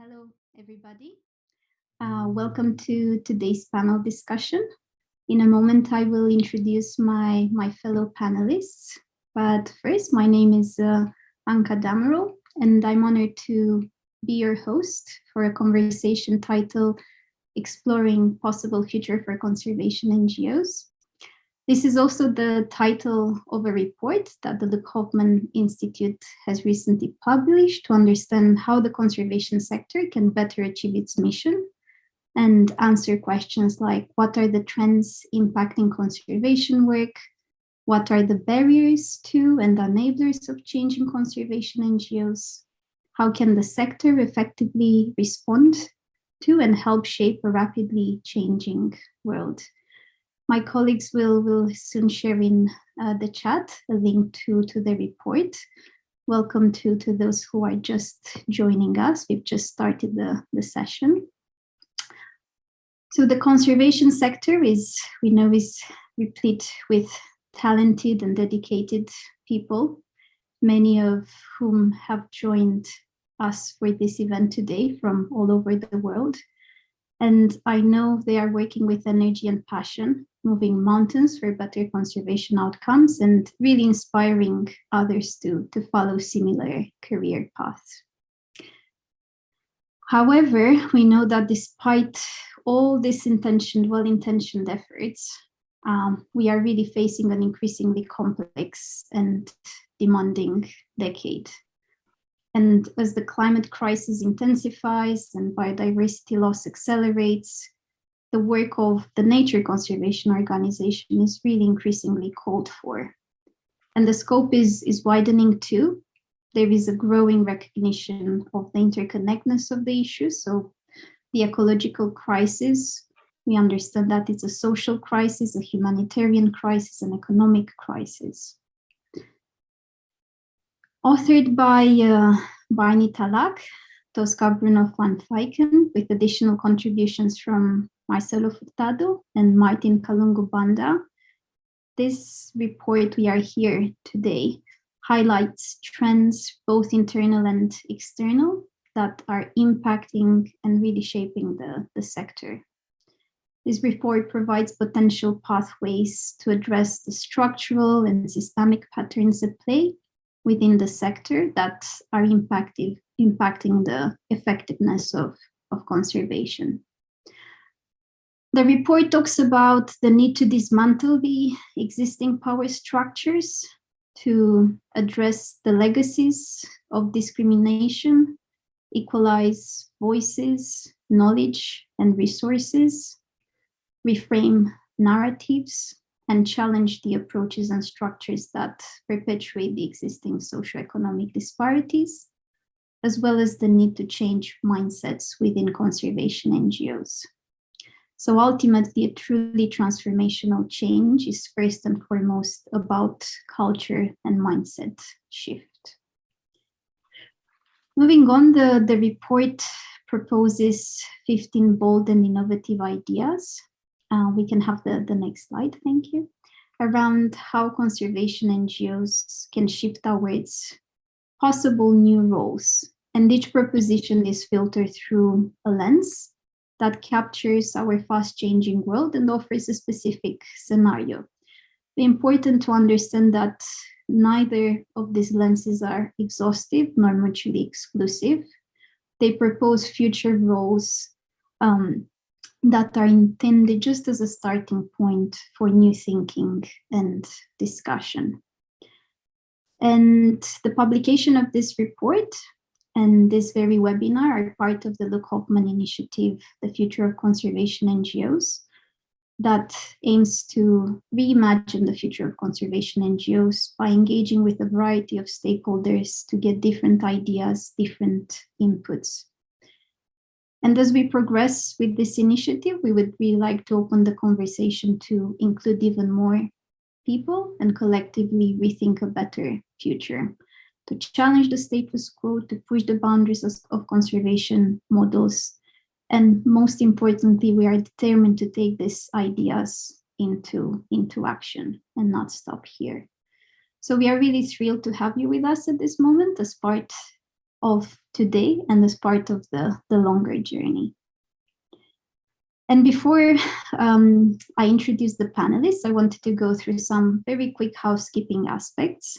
Hello, everybody. Welcome to today's panel discussion. In a moment, I will introduce my fellow panelists. But first, my name is Anca Damerell, and I'm honored to be your host for a conversation titled Exploring Possible Future for Conservation NGOs. This is also the title of a report that the Luc Hoffmann Institute has recently published to understand how the conservation sector can better achieve its mission and answer questions like what are the trends impacting conservation work, what are the barriers to and enablers of change in conservation NGOs, how can the sector effectively respond to and help shape a rapidly changing world. My colleagues will soon share in the chat a link to the report. Welcome to those who are just joining us. We've just started the session. So the conservation sector is replete with talented and dedicated people, many of whom have joined us for this event today from all over the world. And I know they are working with energy and passion, moving mountains for better conservation outcomes and really inspiring others to follow similar career paths. However, we know that despite all these well-intentioned efforts, we are really facing an increasingly complex and demanding decade. And as the climate crisis intensifies and biodiversity loss accelerates, the work of the nature conservation organization is really increasingly called for. And the scope is widening too. There is a growing recognition of the interconnectedness of the issue. So the ecological crisis, we understand that it's a social crisis, a humanitarian crisis, an economic crisis. Authored by Barney Talak, Tosca Bruno van Feiken, with additional contributions from Marcelo Furtado and Martin Kalungu Banda, this report we are here today highlights trends, both internal and external, that are impacting and really shaping the sector. This report provides potential pathways to address the structural and systemic patterns at play within the sector that are impacting the effectiveness of conservation. The report talks about the need to dismantle the existing power structures to address the legacies of discrimination, equalize voices, knowledge, and resources, reframe narratives, and challenge the approaches and structures that perpetuate the existing socioeconomic disparities, as well as the need to change mindsets within conservation NGOs. So ultimately, a truly transformational change is first and foremost about culture and mindset shift. Moving on, the report proposes 15 bold and innovative ideas. We can have the next slide, thank you, around how conservation NGOs can shift towards possible new roles. And each proposition is filtered through a lens that captures our fast-changing world and offers a specific scenario. It's important to understand that neither of these lenses are exhaustive nor mutually exclusive. They propose future roles that are intended just as a starting point for new thinking and discussion. And the publication of this report and this very webinar are part of the Luc Hoffmann Initiative, The Future of Conservation NGOs, that aims to reimagine the future of conservation NGOs by engaging with a variety of stakeholders to get different ideas, different inputs. And as we progress with this initiative, we would really like to open the conversation to include even more people and collectively rethink a better future, to challenge the status quo, to push the boundaries of conservation models. And most importantly, we are determined to take these ideas into action and not stop here. So we are really thrilled to have you with us at this moment as part of today and as part of the longer journey. And before I introduce the panelists, I wanted to go through some very quick housekeeping aspects.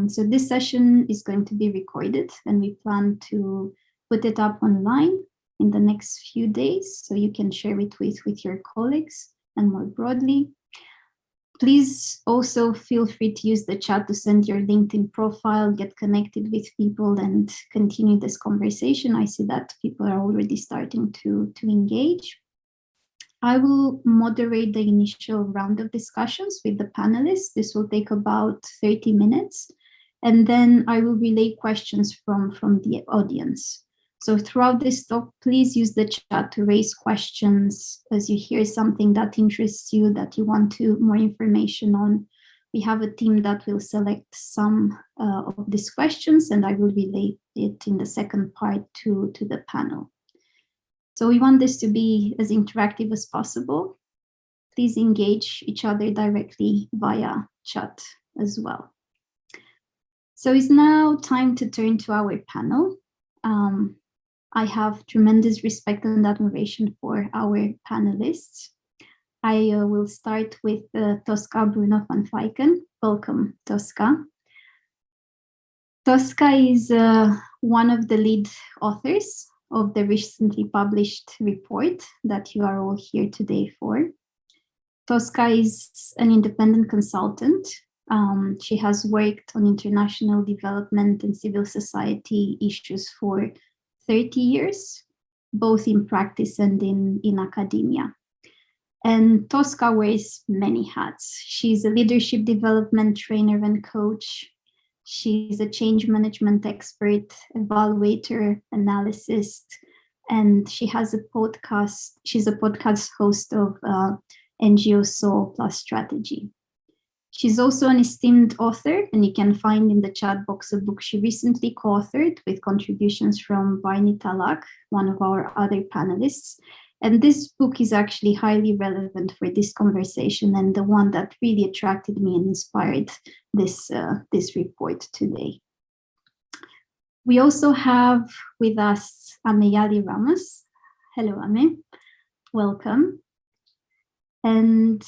So this session is going to be recorded, and we plan to put it up online in the next few days, so you can share it with your colleagues and more broadly. Please also feel free to use the chat to send your LinkedIn profile, get connected with people, and continue this conversation. I see that people are already starting to engage. I will moderate the initial round of discussions with the panelists. This will take about 30 minutes, and then I will relay questions from the audience. So throughout this talk, please use the chat to raise questions as you hear something that interests you, that you want more information on. We have a team that will select some of these questions, and I will relay it in the second part to the panel. So we want this to be as interactive as possible. Please engage each other directly via chat as well. So it's now time to turn to our panel. I have tremendous respect and admiration for our panelists. I will start with Tosca Bruno van Vijken. Welcome, Tosca. Tosca is one of the lead authors of the recently published report that you are all here today for. Tosca is an independent consultant. She has worked on international development and civil society issues for 30 years, both in practice and in academia. And Tosca wears many hats. She's a leadership development trainer and coach. She's a change management expert, evaluator, analyst, and she has a podcast. She's a podcast host of NGOs Soul Plus Strategy. She's also an esteemed author, and you can find in the chat box a book she recently co-authored with contributions from Barney Talak, one of our other panelists. And this book is actually highly relevant for this conversation and the one that really attracted me and inspired this report today. We also have with us Ameyali Ramos. Hello, Ame. Welcome. And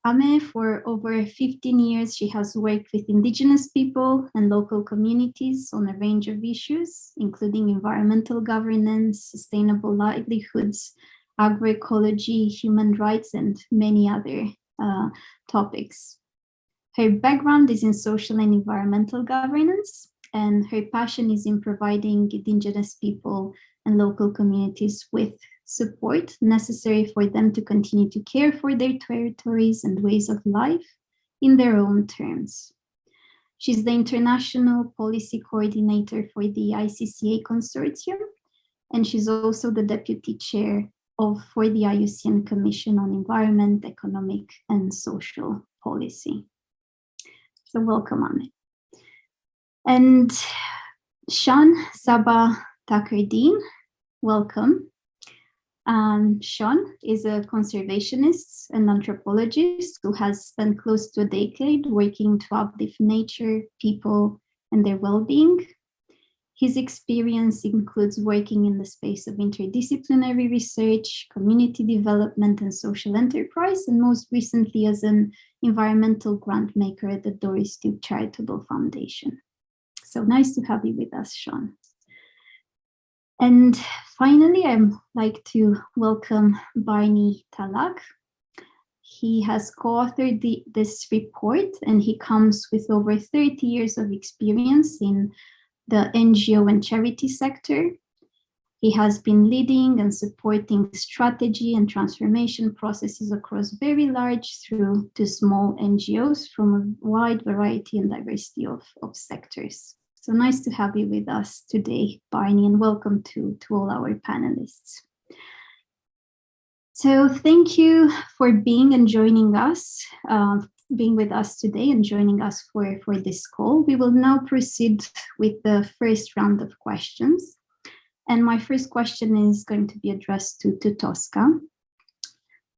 Ame, for over 15 years, she has worked with Indigenous people and local communities on a range of issues, including environmental governance, sustainable livelihoods, agroecology, human rights, and many other topics. Her background is in social and environmental governance, and her passion is in providing Indigenous people and local communities with support necessary for them to continue to care for their territories and ways of life in their own terms. She's the International Policy Coordinator for the ICCA Consortium, and she's also the Deputy Chair for the IUCN Commission on Environment, Economic and Social Policy. So welcome, Ame. And Sean Saba Takerdeen, welcome. Sean is a conservationist and anthropologist who has spent close to a decade working to uplift nature, people, and their well-being. His experience includes working in the space of interdisciplinary research, community development, and social enterprise, and most recently as an environmental grant maker at the Doris Duke Charitable Foundation. So nice to have you with us, Sean. And finally, I'd like to welcome Barney Talak. He has co-authored this report, and he comes with over 30 years of experience in the NGO and charity sector. He has been leading and supporting strategy and transformation processes across very large through to small NGOs from a wide variety and diversity of sectors. So nice to have you with us today, Barney, and welcome to all our panelists. So thank you for being and joining us, being with us today and joining us for this call. We will now proceed with the first round of questions. And my first question is going to be addressed to Tosca.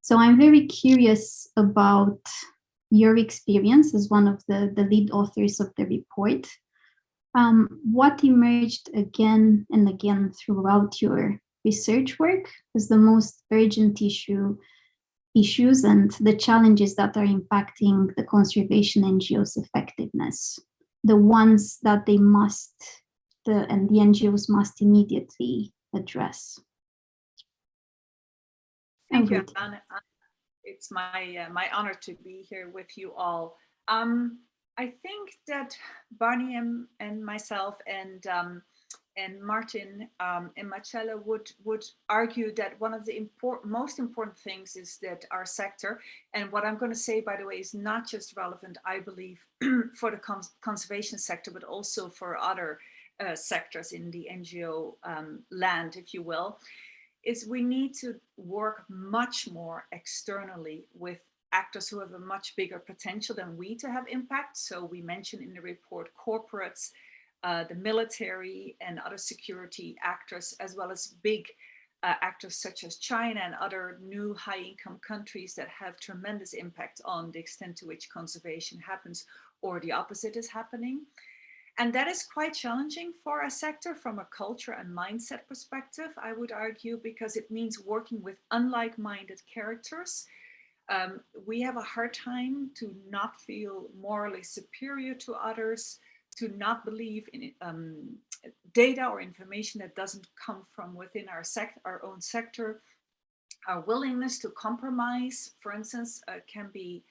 So I'm very curious about your experience as one of the lead authors of the report. What emerged again and again throughout your research work as the most urgent issues and the challenges that are impacting the conservation NGOs' effectiveness, the ones that the NGOs must immediately address? Thank you, Anna. It's my honor to be here with you all. I think that Barney and myself and Martin and Marcella would argue that one of the most important things is that our sector, and what I'm going to say, by the way, is not just relevant, I believe, for the conservation sector, but also for other sectors in the NGO land, if you will, is we need to work much more externally with actors who have a much bigger potential than we to have impact. So we mentioned in the report corporates, the military and other security actors, as well as big actors such as China and other new high-income countries that have tremendous impact on the extent to which conservation happens, or the opposite is happening. And that is quite challenging for a sector from a culture and mindset perspective, I would argue, because it means working with unlike-minded characters. We have a hard time to not feel morally superior to others, to not believe in data or information that doesn't come from within our own sector. Our willingness to compromise, for instance, can be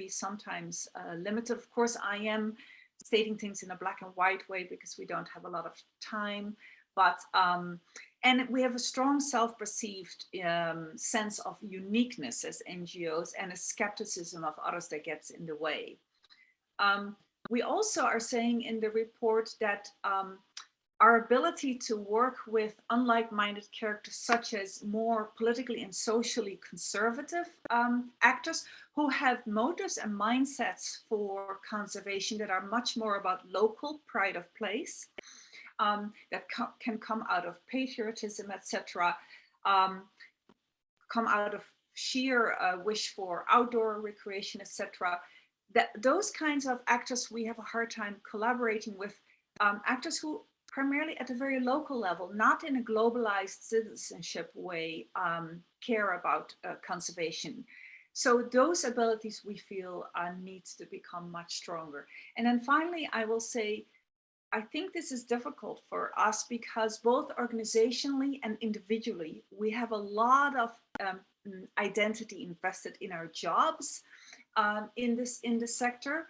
sometimes limited. Of course, I am stating things in a black and white way because we don't have a lot of time, but and we have a strong self-perceived sense of uniqueness as NGOs and a skepticism of others that gets in the way. We also are saying in the report that our ability to work with unlike-minded characters, such as more politically and socially conservative actors who have motives and mindsets for conservation that are much more about local pride of place, that can come out of patriotism, etc., come out of sheer wish for outdoor recreation, etc. Those kinds of actors we have a hard time collaborating with, actors who primarily at a very local level, not in a globalized citizenship way, care about conservation. So those abilities we feel needs to become much stronger. And then finally, I will say, I think this is difficult for us because both organizationally and individually, we have a lot of identity invested in our jobs in this sector.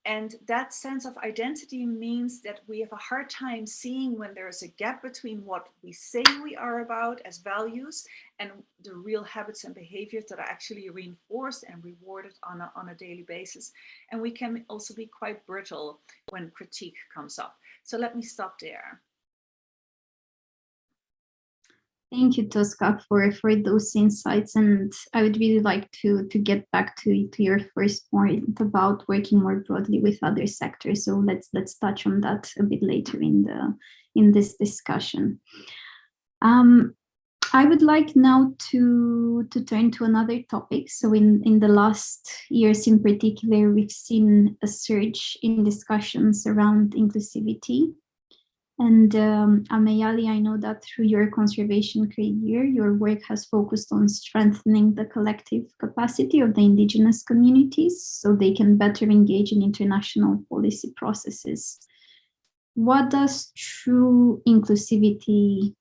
And that sense of identity means that we have a hard time seeing when there's a gap between what we say we are about as values and the real habits and behaviors that are actually reinforced and rewarded on a daily basis. And we can also be quite brittle when critique comes up. So let me stop there. Thank you, Tosca, for those insights. And I would really like to get back to your first point about working more broadly with other sectors. So let's touch on that a bit later in this discussion. I would like now to turn to another topic. So in the last years in particular, we've seen a surge in discussions around inclusivity. And Amayali, I know that through your conservation career, your work has focused on strengthening the collective capacity of the indigenous communities so they can better engage in international policy processes. What does true inclusivity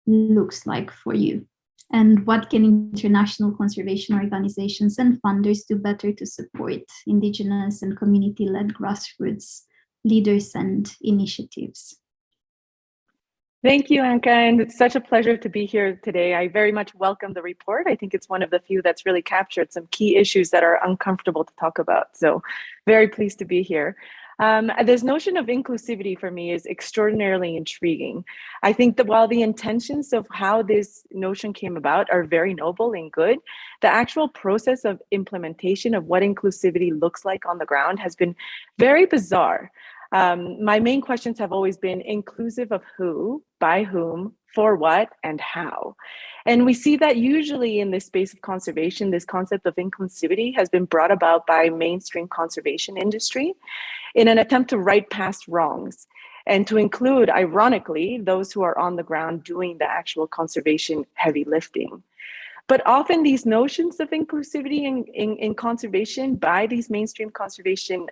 looks like for you? And what can international conservation organizations and funders do better to support indigenous and community-led grassroots leaders and initiatives? Thank you, Anca, and it's such a pleasure to be here today. I very much welcome the report. I think it's one of the few that's really captured some key issues that are uncomfortable to talk about. So very pleased to be here. This notion of inclusivity for me is extraordinarily intriguing. I think that while the intentions of how this notion came about are very noble and good, the actual process of implementation of what inclusivity looks like on the ground has been very bizarre. My main questions have always been inclusive of who, by whom, for what, and how. And we see that usually in this space of conservation, this concept of inclusivity has been brought about by mainstream conservation industry in an attempt to right past wrongs and to include, ironically, those who are on the ground doing the actual conservation heavy lifting. But often these notions of inclusivity in conservation by these mainstream conservation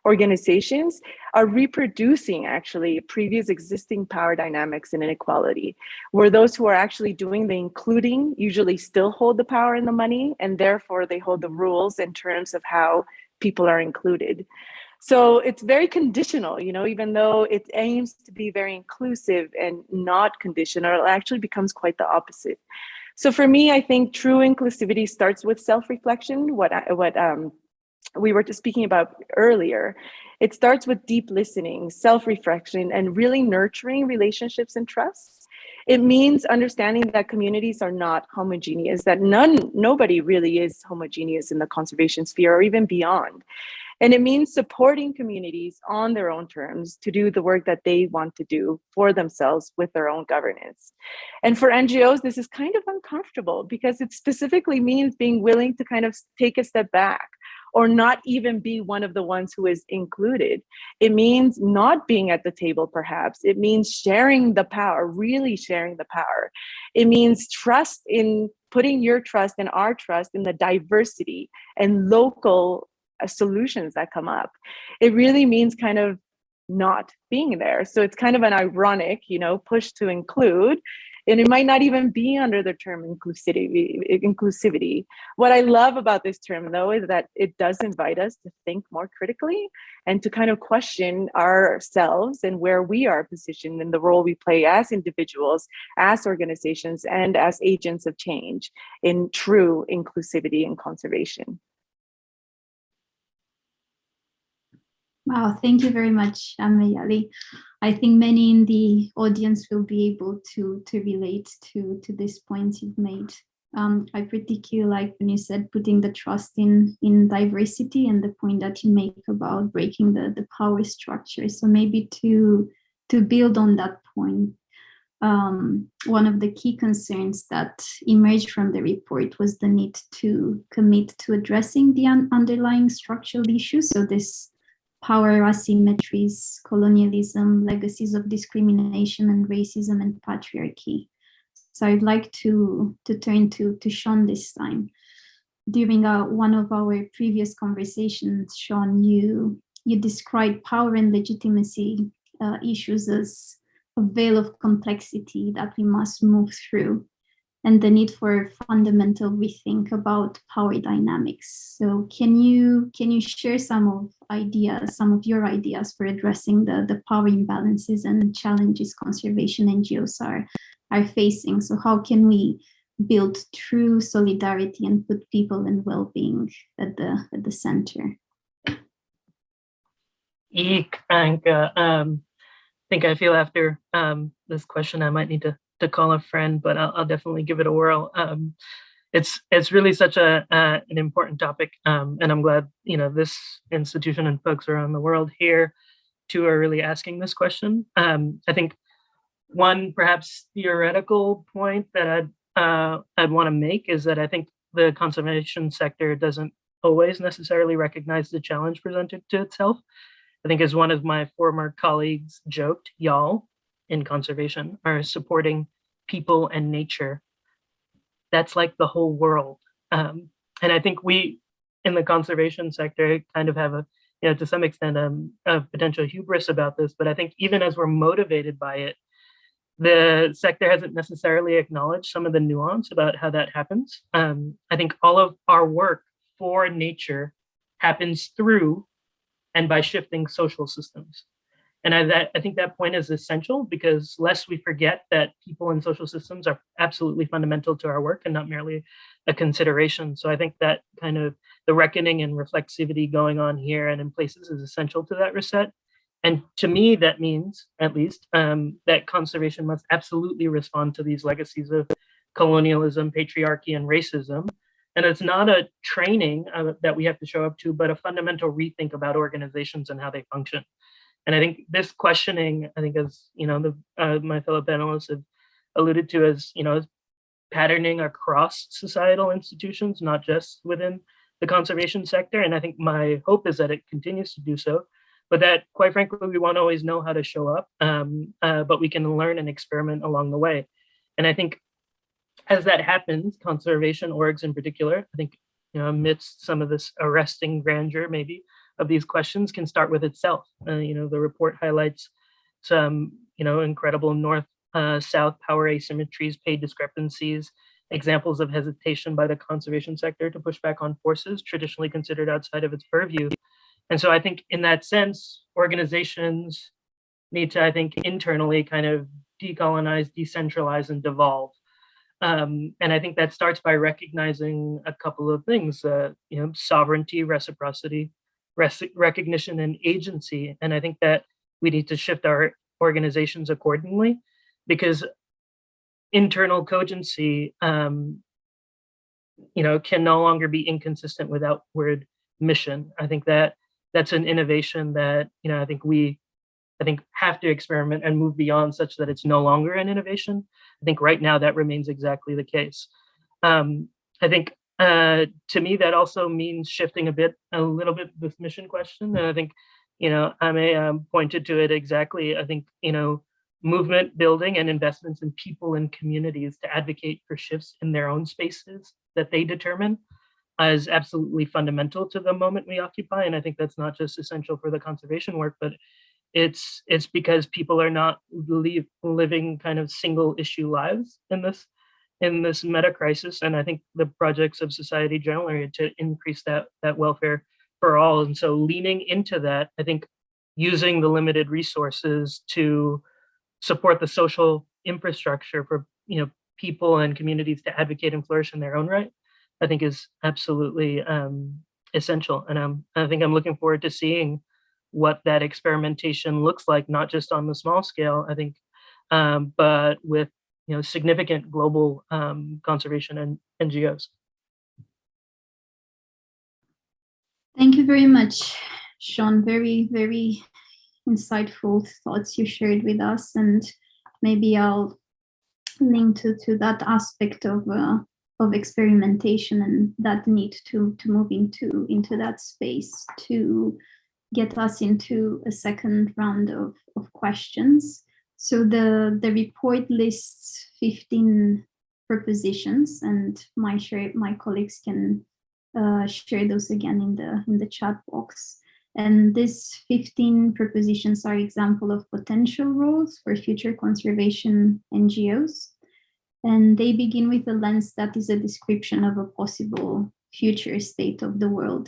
organizations are reproducing actually previous existing power dynamics and inequality, where those who are actually doing the including usually still hold the power and the money, and therefore they hold the rules in terms of how people are included. So it's very conditional, even though it aims to be very inclusive and not conditional, it actually becomes quite the opposite. So for me, I think true inclusivity starts with self-reflection, what we were just speaking about earlier. It starts with deep listening, self-reflection, and really nurturing relationships and trust. It means understanding that communities are not homogeneous, that nobody really is homogeneous in the conservation sphere or even beyond. And it means supporting communities on their own terms to do the work that they want to do for themselves with their own governance. And for NGOs, this is kind of uncomfortable because it specifically means being willing to kind of take a step back or not even be one of the ones who is included. It means not being at the table, perhaps. It means sharing the power, really sharing the power. It means trust in putting your trust and our trust in the diversity and local solutions that come up. It really means kind of not being there. So it's kind of an ironic, push to include, and it might not even be under the term inclusivity. What I love about this term, though, is that it does invite us to think more critically and to kind of question ourselves and where we are positioned in the role we play as individuals, as organizations, and as agents of change in true inclusivity and conservation. Wow, thank you very much, Amayali. I think many in the audience will be able to relate to this point you've made. I particularly like when you said putting the trust in diversity and the point that you make about breaking the power structure. So maybe to build on that point, one of the key concerns that emerged from the report was the need to commit to addressing the underlying structural issues. So this power asymmetries, colonialism, legacies of discrimination and racism and patriarchy. So I'd like to turn to Sean this time. During one of our previous conversations, Sean, you described power and legitimacy issues as a veil of complexity that we must move through, and the need for fundamental rethink about power dynamics. So can you share some of your ideas for addressing the power imbalances and challenges conservation NGOs are facing? So how can we build true solidarity and put people and well-being at the center? Eek, Anca. I think I feel after this question I might need to call a friend, but I'll definitely give it a whirl. It's really such an important topic, and I'm glad this institution and folks around the world here too are really asking this question. I think one perhaps theoretical point that I'd want to make is that I think the conservation sector doesn't always necessarily recognize the challenge presented to itself. I think, as one of my former colleagues joked, y'all in conservation are supporting people and nature. That's like the whole world. And I think we in the conservation sector kind of have to some extent, a potential hubris about this, but I think even as we're motivated by it, the sector hasn't necessarily acknowledged some of the nuance about how that happens. I think all of our work for nature happens through and by shifting social systems. And I think that point is essential, because lest we forget that people and social systems are absolutely fundamental to our work and not merely a consideration. So I think that kind of the reckoning and reflexivity going on here and in places is essential to that reset. And to me, that means, at least, that conservation must absolutely respond to these legacies of colonialism, patriarchy, and racism. And it's not a training that we have to show up to, but a fundamental rethink about organizations and how they function. And I think this questioning, I think, as my fellow panelists have alluded to, as as patterning across societal institutions, not just within the conservation sector. And I think my hope is that it continues to do so, but that, quite frankly, we won't always know how to show up, but we can learn and experiment along the way. And I think as that happens, conservation orgs in particular, I think, amidst some of this arresting grandeur, maybe, of these questions, can start with itself. The report highlights some, incredible north-south power asymmetries, pay discrepancies, examples of hesitation by the conservation sector to push back on forces traditionally considered outside of its purview. And so I think in that sense, organizations need to, I think, internally kind of decolonize, decentralize, and devolve. And I think that starts by recognizing a couple of things, sovereignty, reciprocity, recognition, and agency. And I think that we need to shift our organizations accordingly, because internal cogency, can no longer be inconsistent with outward mission. I think that that's an innovation that, I think have to experiment and move beyond, such that it's no longer an innovation. I think right now that remains exactly the case. I think to me, that also means shifting a little bit this mission question. And I think, I pointed to it exactly. I think, movement building and investments in people and communities to advocate for shifts in their own spaces that they determine is absolutely fundamental to the moment we occupy. And I think that's not just essential for the conservation work, but it's because people are not living kind of single issue lives in this meta crisis. And I think the projects of society generally are to increase that welfare for all. And so leaning into that, I think using the limited resources to support the social infrastructure for people and communities to advocate and flourish in their own right, I think is absolutely essential. And I think I'm looking forward to seeing what that experimentation looks like, not just on the small scale, I think, but with significant global conservation and NGOs. Thank you very much, Sean. Very, very insightful thoughts you shared with us, and maybe I'll link to that aspect of experimentation and that need to move into that space to get us into a second round of questions. So the report lists 15 propositions, and my colleagues can share those again in the chat box. And these 15 propositions are example of potential roles for future conservation NGOs. And they begin with a lens that is a description of a possible future state of the world.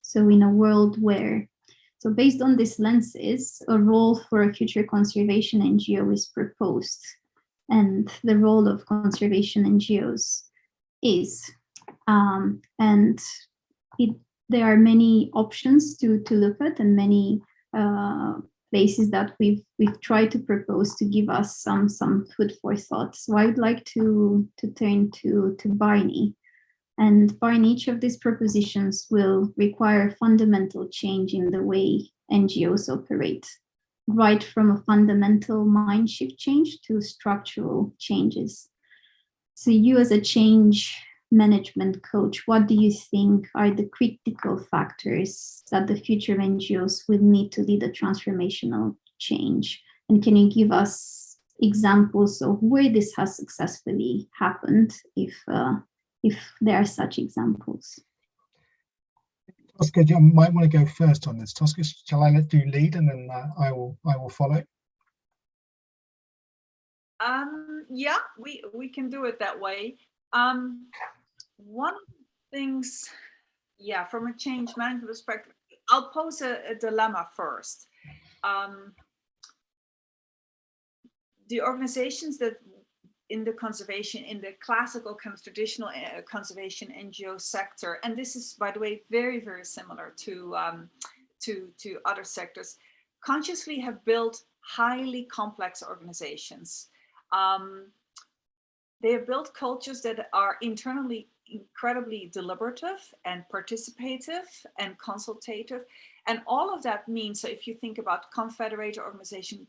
So in a world where, so based on these lenses, a role for a future conservation NGO is proposed. And the role of conservation NGOs is, there are many options to look at, and many places that we've tried to propose to give us some food for thought. So I would like to turn to Barney. And Barney, each of these propositions will require a fundamental change in the way NGOs operate, right from a fundamental mind shift change to structural changes. So you, as a change management coach, what do you think are the critical factors that the future NGOs will need to lead a transformational change? And can you give us examples of where this has successfully happened, if there are such examples? Tosca, you might want to go first on this. Tosca, shall I let you lead, and then I will follow? Yeah, we can do it that way. One of the things, yeah, from a change management perspective, I'll pose a dilemma first. The organizations that in the classical kind of traditional conservation NGO sector, and this is, by the way, very, very similar to other sectors, consciously have built highly complex organizations. They have built cultures that are internally incredibly deliberative and participative and consultative. And all of that means, so if you think about confederated organizations,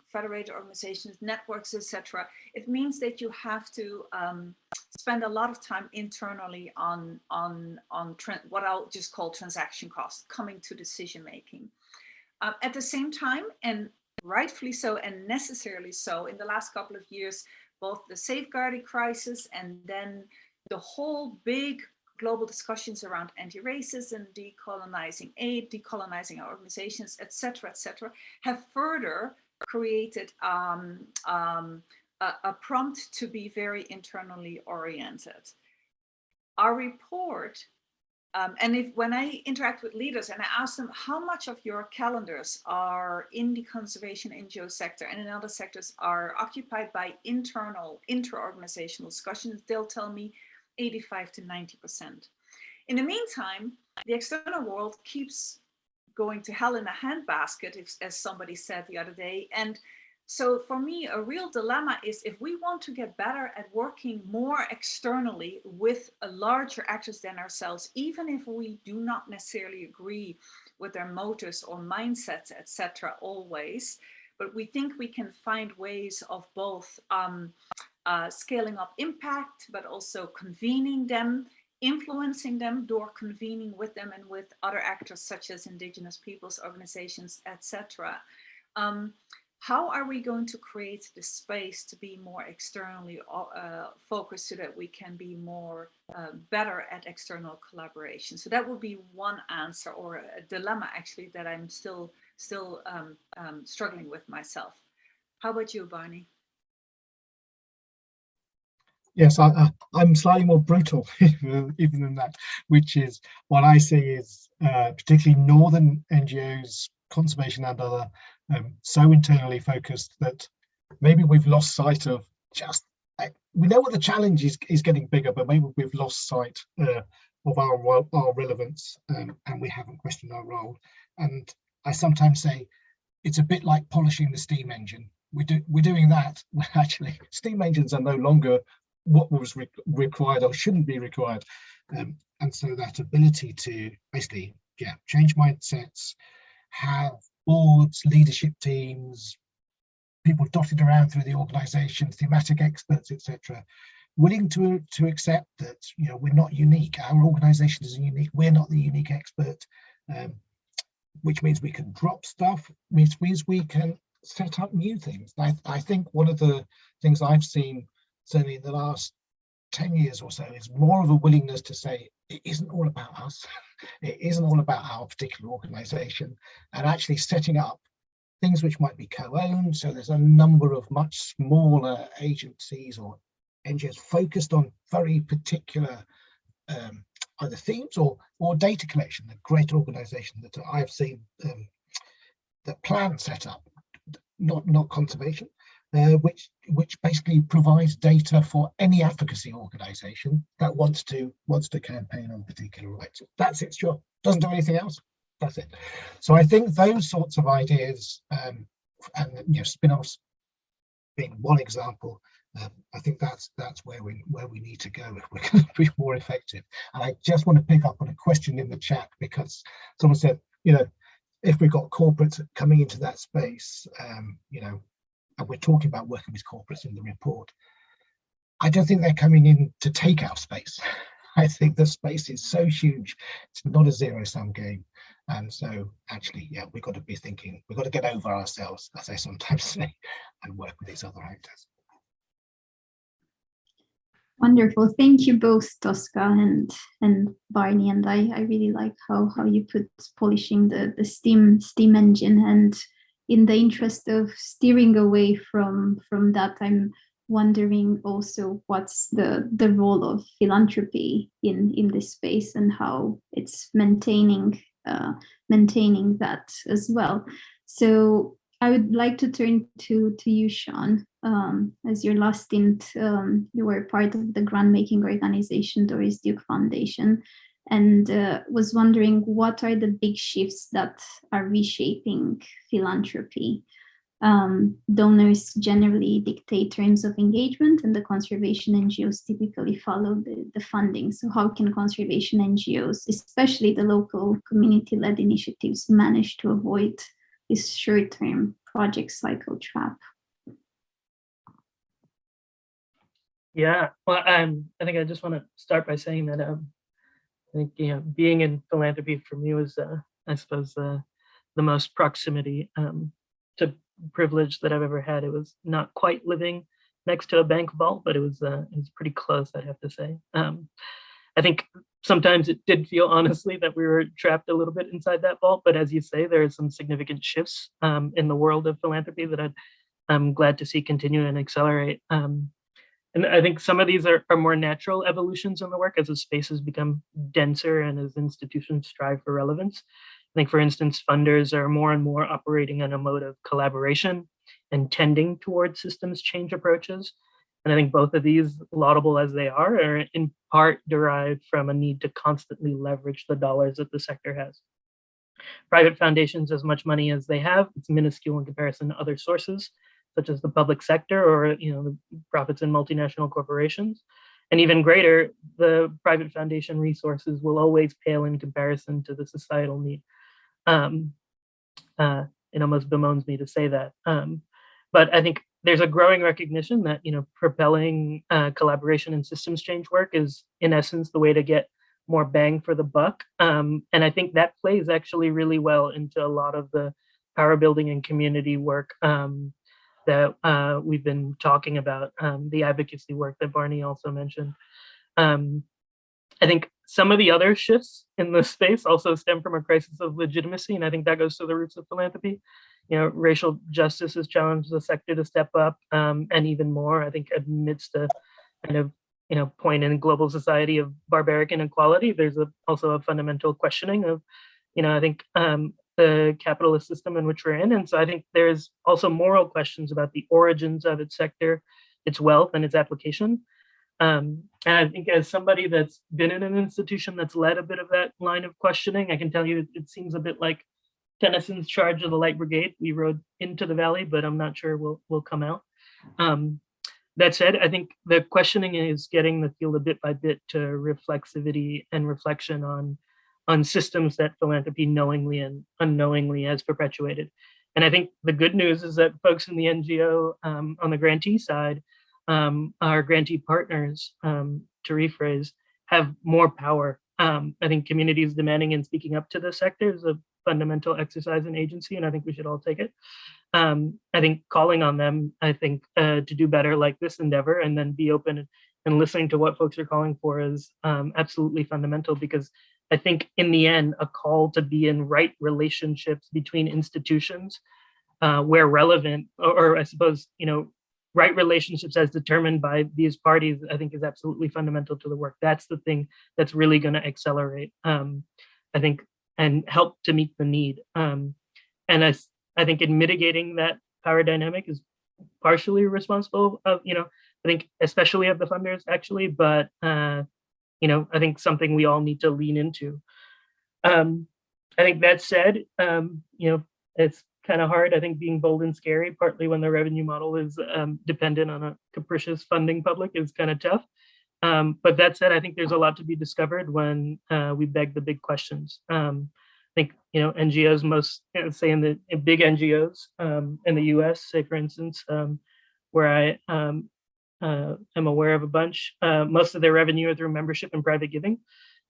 networks, etc., it means that you have to spend a lot of time internally on what I'll just call transaction costs, coming to decision making. At the same time, and rightfully so and necessarily so, in the last couple of years, both the safeguarding crisis and then the whole big global discussions around anti-racism, decolonizing aid, decolonizing our organizations, etc., have further created a prompt to be very internally oriented. Our report, and when I interact with leaders and I ask them how much of your calendars are in the conservation NGO sector and in other sectors are occupied by internal, inter-organizational discussions, they'll tell me 85 to 90%. In the meantime, the external world keeps going to hell in a handbasket, as somebody said the other day. And so for me, a real dilemma is if we want to get better at working more externally with larger actors than ourselves, even if we do not necessarily agree with their motives or mindsets, etc., always, but we think we can find ways of both scaling up impact, but also convening them, influencing them, door convening with them and with other actors such as indigenous peoples organizations, etc. How are we going to create the space to be more externally focused so that we can be more better at external collaboration? So that would be one answer, or a dilemma actually that I'm still struggling with myself. How about you, Barney? Yes, I'm slightly more brutal even than that, which is what I see is particularly northern NGOs, conservation and other, so internally focused that maybe we've lost sight of just, we know what the challenge is getting bigger, but maybe we've lost sight of our relevance, and we haven't questioned our role. And I sometimes say it's a bit like polishing the steam engine. We're doing that when actually steam engines are no longer what was required or shouldn't be required. And so that ability to basically, change mindsets, have boards, leadership teams, people dotted around through the organization, thematic experts, etc., willing to accept that, we're not unique. Our organization isn't unique. We're not the unique expert, which means we can drop stuff, which means we can set up new things. I think one of the things I've seen certainly in the last 10 years or so is more of a willingness to say it isn't all about us, it isn't all about our particular organization, and actually setting up things which might be co-owned. So there's a number of much smaller agencies or NGOs focused on very particular either themes or data collection. A great organization that I've seen that plan set up, not conservation, which basically provides data for any advocacy organization that wants to campaign on particular rights. That's its job. Doesn't do anything else. That's it. So I think those sorts of ideas, and spin-offs being one example, I think that's where we need to go if we're going to be more effective. And I just want to pick up on a question in the chat, because someone said, if we've got corporates coming into that space, and we're talking about working with corporates in the report, I don't think they're coming in to take our space. I think the space is so huge, it's not a zero-sum game. And so actually, we've got to be thinking, we've got to get over ourselves, as I sometimes say, and work with these other actors. Wonderful. Thank you both, Tosca and Barney. And I really like how you put polishing the steam engine. And in the interest of steering away from that, I'm wondering also what's the role of philanthropy in this space and how it's maintaining that as well. So I would like to turn to you, Sean. As your last stint, you were part of the grant-making organization Doris Duke Foundation, and was wondering what are the big shifts that are reshaping philanthropy. donors generally dictate terms of engagement, and the conservation NGOs typically follow the funding. So how can conservation NGOs, especially the local community-led initiatives, manage to avoid this short-term project cycle trap? Yeah, well, I think I just want to start by saying that I think being in philanthropy for me was, I suppose, the most proximity to privilege that I've ever had. It was not quite living next to a bank vault, but it was pretty close, I'd have to say. I think sometimes it did feel honestly that we were trapped a little bit inside that vault, but as you say, there are some significant shifts in the world of philanthropy that I'm glad to see continue and accelerate. And I think some of these are more natural evolutions in the work as the spaces become denser and as institutions strive for relevance. I think, for instance, funders are more and more operating in a mode of collaboration and tending towards systems change approaches. And I think both of these, laudable as they are in part derived from a need to constantly leverage the dollars that the sector has. Private foundations, as much money as they have, it's minuscule in comparison to other sources, such as the public sector or the profits in multinational corporations. And even greater, the private foundation resources will always pale in comparison to the societal need. It almost bemoans me to say that. But I think there's a growing recognition that propelling collaboration and systems change work is, in essence, the way to get more bang for the buck. And I think that plays actually really well into a lot of the power building and community work that we've been talking about, the advocacy work that Barney also mentioned. I think some of the other shifts in the space also stem from a crisis of legitimacy, and I think that goes to the roots of philanthropy. Racial justice has challenged the sector to step up, and even more, I think, amidst a kind of point in global society of barbaric inequality, there's also a fundamental questioning of, I think, the capitalist system in which we're in. And so I think there's also moral questions about the origins of its sector, its wealth, and its application. And I think as somebody that's been in an institution that's led a bit of that line of questioning, I can tell you it seems a bit like Tennyson's Charge of the Light Brigade. We rode into the valley, but I'm not sure we'll come out. That said, I think the questioning is getting the field a bit by bit to reflexivity and reflection on systems that philanthropy knowingly and unknowingly has perpetuated. And I think the good news is that folks in the NGO on the grantee side, our grantee partners, to rephrase, have more power. I think communities demanding and speaking up to the sector is a fundamental exercise in agency, and I think we should all take it. I think calling on them, to do better like this endeavor and then be open and listening to what folks are calling for is absolutely fundamental, because I think in the end, a call to be in right relationships between institutions where relevant, or I suppose, right relationships as determined by these parties, I think is absolutely fundamental to the work. That's the thing that's really going to accelerate, I think, and help to meet the need. And I think in mitigating that power dynamic is partially responsible of, I think especially of the funders actually, but I think something we all need to lean into. I think that said, it's kind of hard, I think, being bold and scary, partly when the revenue model is dependent on a capricious funding public is kind of tough. But that said, I think there's a lot to be discovered when we beg the big questions. I think, NGOs, most, say in big NGOs in the US, say for instance, where I am aware of a bunch, most of their revenue are through membership and private giving.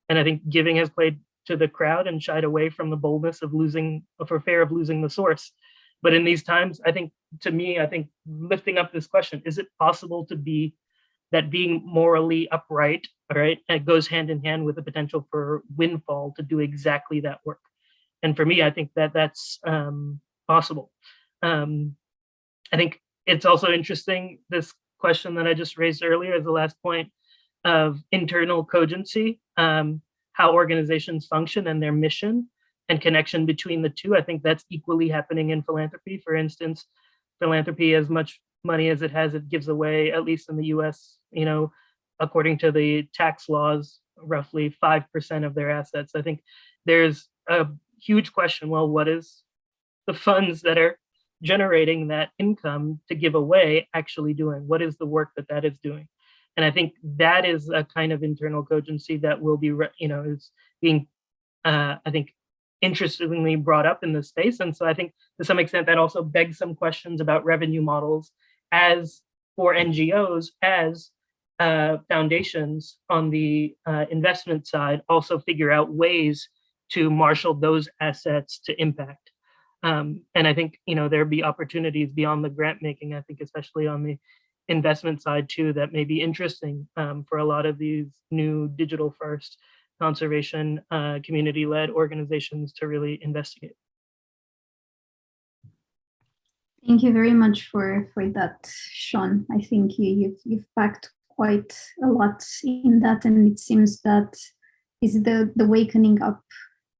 And I think giving has played to the crowd and shied away from the boldness of for fear of losing the source. But in these times, I think lifting up this question, is it possible to be that being morally upright, all right, and it goes hand in hand with the potential for windfall to do exactly that work. And for me, I think that's possible. I think it's also interesting, this question that I just raised earlier as the last point of internal cogency, how organizations function and their mission and connection between the two. I think that's equally happening in philanthropy. For instance, philanthropy, as much money as it has, it gives away, at least in the US, according to the tax laws, roughly 5% of their assets. I think there's a huge question, well, what is the funds that are generating that income to give away actually doing? What is the work that that is doing? And I think that is a kind of internal cogency that will be, is being, I think, interestingly brought up in this space. And so I think to some extent that also begs some questions about revenue models as for NGOs, as foundations on the investment side also figure out ways to marshal those assets to impact. And I think, there'd be opportunities beyond the grant making, I think, especially on the investment side too, that may be interesting for a lot of these new digital first conservation community-led organizations to really investigate. Thank you very much for that, Sean. I think you've packed quite a lot in that, and it seems that is the wakening up,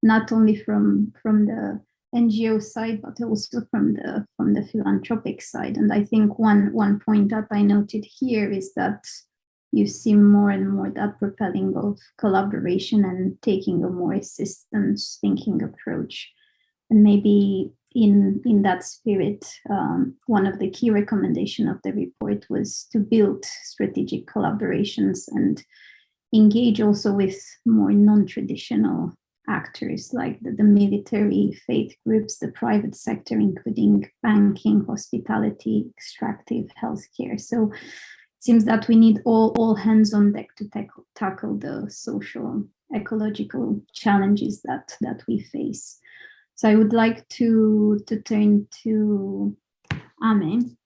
not only from the NGO side, but also from the philanthropic side. And I think one point that I noted here is that you see more and more that propelling of collaboration and taking a more systems thinking approach. And maybe in that spirit, one of the key recommendations of the report was to build strategic collaborations and engage also with more non-traditional actors like the military, faith groups, the private sector, including banking, hospitality, extractive healthcare. So it seems that we need all hands on deck to tackle the social, ecological challenges that we face. So I would like to turn to Ame.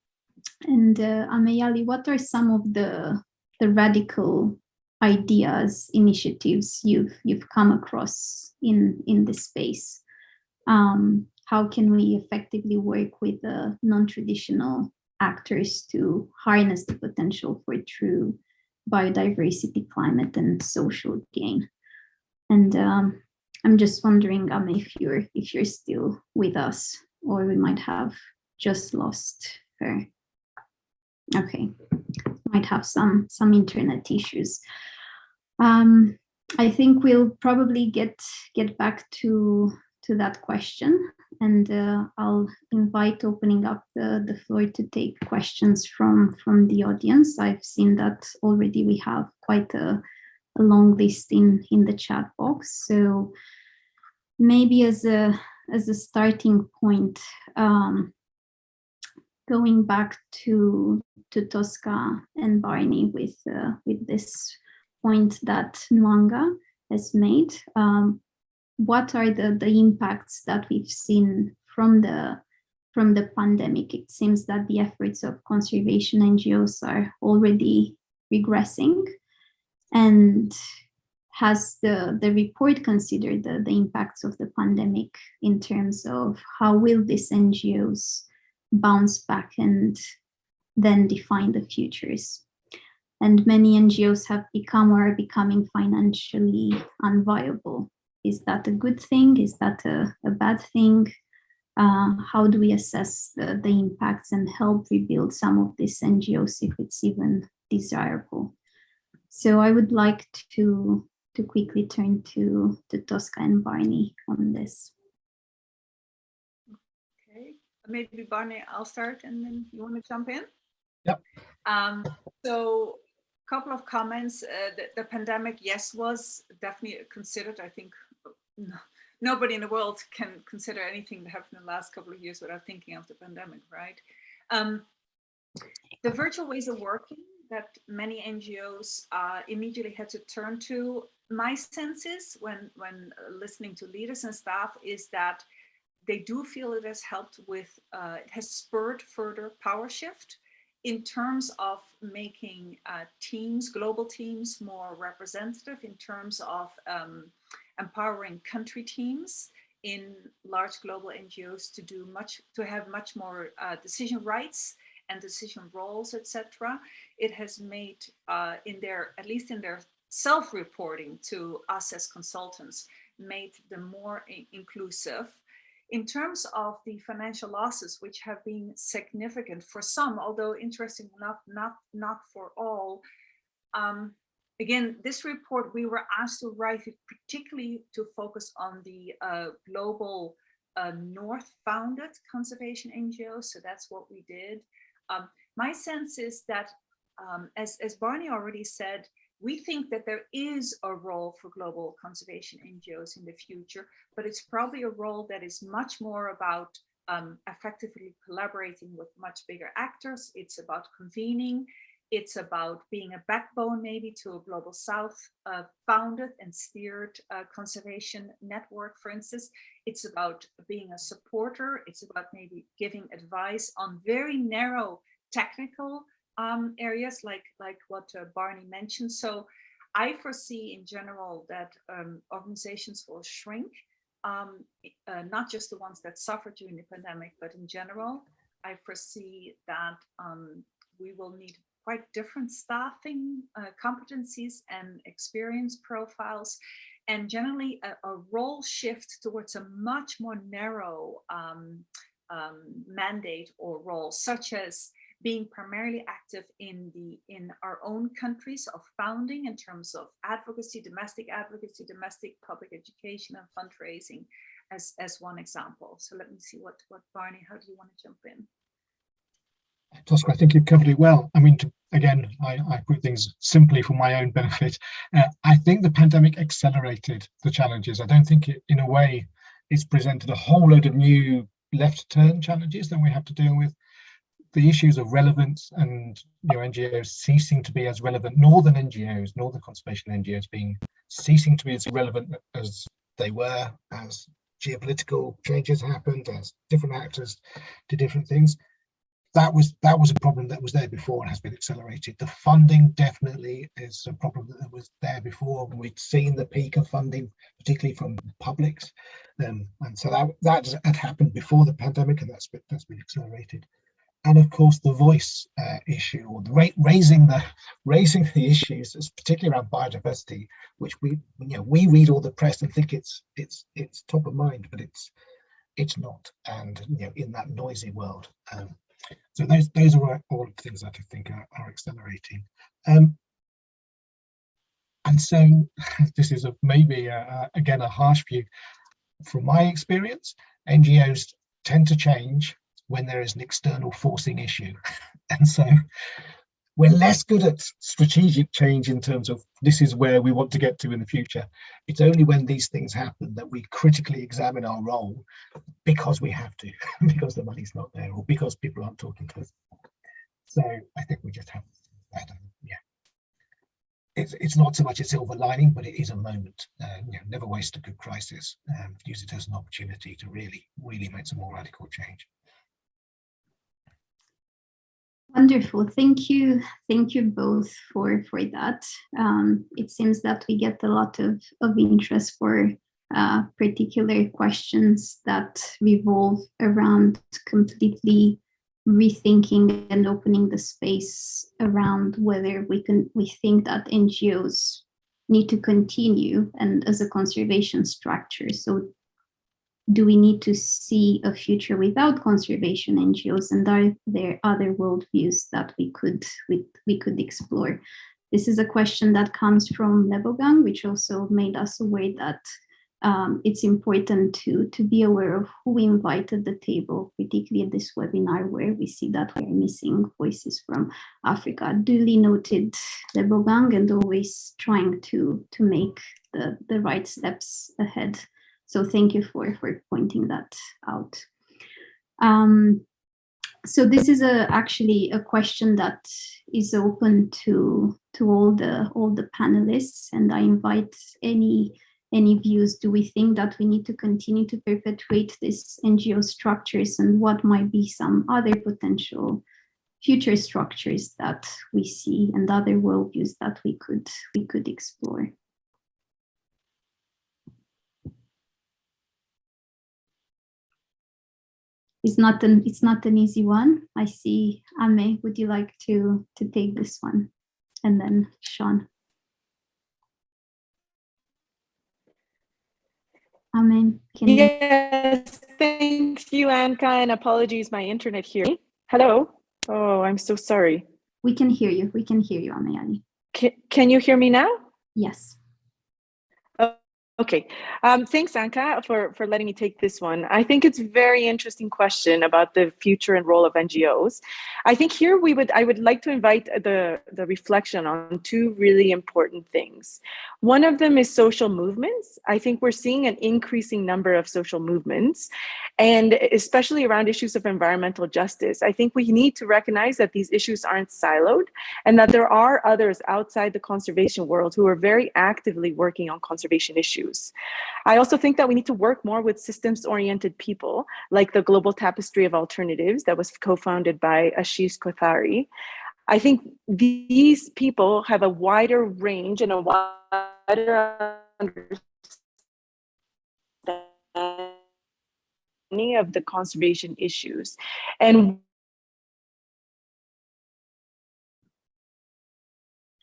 And Ameyali, what are some of the radical ideas, initiatives you've come across in this space? How can we effectively work with non-traditional actors to harness the potential for true biodiversity, climate, and social gain? And I'm just wondering, if you're still with us, or we might have just lost her. Okay, might have some internet issues. I think we'll probably get back to that question, and I'll invite opening up the floor to take questions from the audience. I've seen that already we have quite a long list in the chat box. So maybe as a starting point, going back to Tosca and Barney with this point that Nwanga has made, what are the impacts that we've seen from the pandemic? It seems that the efforts of conservation NGOs are already regressing. And has the report considered the impacts of the pandemic in terms of how will these NGOs bounce back and then define the futures? And many NGOs have become or are becoming financially unviable. Is that a good thing? Is that a bad thing? How do we assess the impacts and help rebuild some of these NGOs if it's even desirable? So I would like to quickly turn to Tosca and Barney on this. Okay, maybe Barney, I'll start and then you want to jump in? Yep. So a couple of comments. The pandemic, yes, was definitely considered. I think nobody in the world can consider anything that happened in the last couple of years without thinking of the pandemic, right? The virtual ways of working that many NGOs immediately had to turn to, my sense is when listening to leaders and staff is that they do feel it has helped with, it has spurred further power shift in terms of making teams, global teams, more representative, in terms of empowering country teams in large global NGOs to have much more decision rights and decision roles, etc. It has made at least in their self-reporting to us as consultants, made them more inclusive. In terms of the financial losses, which have been significant for some, although interesting not for all. Again, this report, we were asked to write it particularly to focus on the global North-founded conservation NGOs. So that's what we did. My sense is that, as Barney already said, we think that there is a role for global conservation NGOs in the future, but it's probably a role that is much more about effectively collaborating with much bigger actors. It's about convening. It's about being a backbone maybe to a Global South founded and steered conservation network, for instance. It's about being a supporter. It's about maybe giving advice on very narrow technical areas like what Barney mentioned. So I foresee in general that organizations will shrink, not just the ones that suffered during the pandemic, but in general. I foresee that we will need quite different staffing competencies and experience profiles, and generally a role shift towards a much more narrow mandate or role, such as being primarily active in our own countries of founding in terms of advocacy, domestic public education and fundraising as one example. So let me see what Barney, how do you want to jump in? Tosca, I think you've covered it well. I mean, again, I put things simply for my own benefit. I think the pandemic accelerated the challenges. I don't think it, in a way, it's presented a whole load of new left turn challenges that we have to deal with. The issues of relevance and NGOs ceasing to be as relevant, northern conservation NGOs ceasing to be as relevant as they were, as geopolitical changes happened, as different actors did different things. That was a problem that was there before and has been accelerated. The funding definitely is a problem that was there before. We'd seen the peak of funding, particularly from publics, and so that had happened before the pandemic, and that's been accelerated. And of course, the voice issue, or the raising the issues, particularly around biodiversity, which we read all the press and think it's top of mind, but it's not. And in that noisy world, so those are all things that I think are accelerating. And so this is maybe again a harsh view. From my experience, NGOs tend to change when there is an external forcing issue. And so we're less good at strategic change in terms of this is where we want to get to in the future. It's only when these things happen that we critically examine our role, because we have to, because the money's not there, or because people aren't talking to us. So I think we just have that. It's not so much a silver lining, but it is a moment. Never waste a good crisis. Use it as an opportunity to really make some more radical change. Wonderful. Thank you both for that. It seems that we get a lot of interest for particular questions that revolve around completely rethinking and opening the space around whether we think that NGOs need to continue and as a conservation structure. So do we need to see a future without conservation NGOs, and are there other worldviews that we could explore? This is a question that comes from Lebogang, which also made us aware that it's important to be aware of who we invite at the table, particularly at this webinar where we see that we're missing voices from Africa. Duly noted, Lebogang, and always trying to make the right steps ahead. So thank you for pointing that out. So this is actually a question that is open to all the panelists, and I invite any views. Do we think that we need to continue to perpetuate these NGO structures, and what might be some other potential future structures that we see and other worldviews that we could explore? It's not an easy one. I see Ame, would you like to take this one? And then Sean. Ame, can you? Yes, thank you, Anca, and apologies, my internet here. Hello? Oh, I'm so sorry. We can hear you. We can hear you, Ame Ali. Can you hear me now? Yes. Okay, thanks, Anca, for letting me take this one. I think it's a very interesting question about the future and role of NGOs. I think here I would like to invite the reflection on two really important things. One of them is social movements. I think we're seeing an increasing number of social movements, and especially around issues of environmental justice. I think we need to recognize that these issues aren't siloed and that there are others outside the conservation world who are very actively working on conservation issues. I also think that we need to work more with systems-oriented people, like the Global Tapestry of Alternatives that was co-founded by Ashish Kothari. I think these people have a wider range and a wider understanding of the conservation issues. And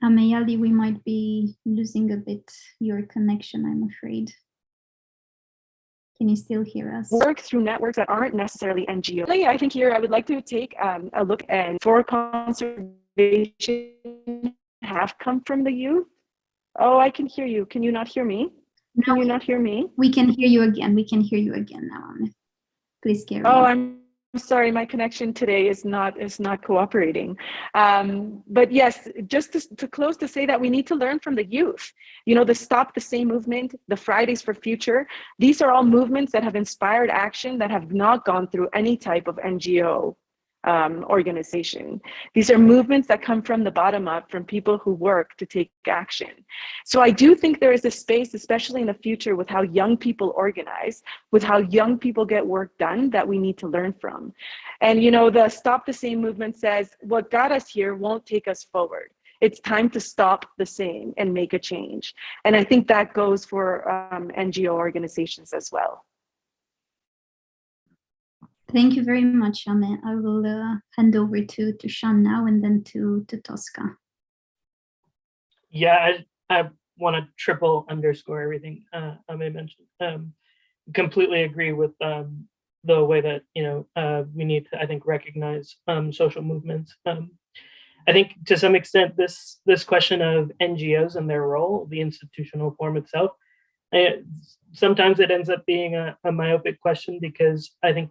Amayali, we might be losing a bit your connection, I'm afraid. Can you still hear us? Work through networks that aren't necessarily NGOs. I think here I would like to take a look at for conservation have come from the youth. Oh, I can hear you. Can you not hear me? Can you not hear me? We can hear you again. We can hear you again now. Please carry on. Oh, I'm sorry, my connection today is not cooperating. But yes, just to close, to say that we need to learn from the youth. You know, the Stop the Same movement, the Fridays for Future, these are all movements that have inspired action that have not gone through any type of NGO organization. These are movements that come from the bottom up, from people who work to take action. So I do think there is a space, especially in the future, with how young people organize, with how young people get work done, that we need to learn from. And you know, the Stop the Same movement says, what got us here won't take us forward. It's time to stop the same and make a change. And I think that goes for NGO organizations as well. Thank you very much, Ame. I will hand over to Sean now and then to Tosca. Yeah, I want to triple underscore everything Ame mentioned. Completely agree with the way that, you know, we need to, I think, recognize social movements. I think to some extent this question of NGOs and their role, the institutional form itself, sometimes it ends up being a myopic question, because I think,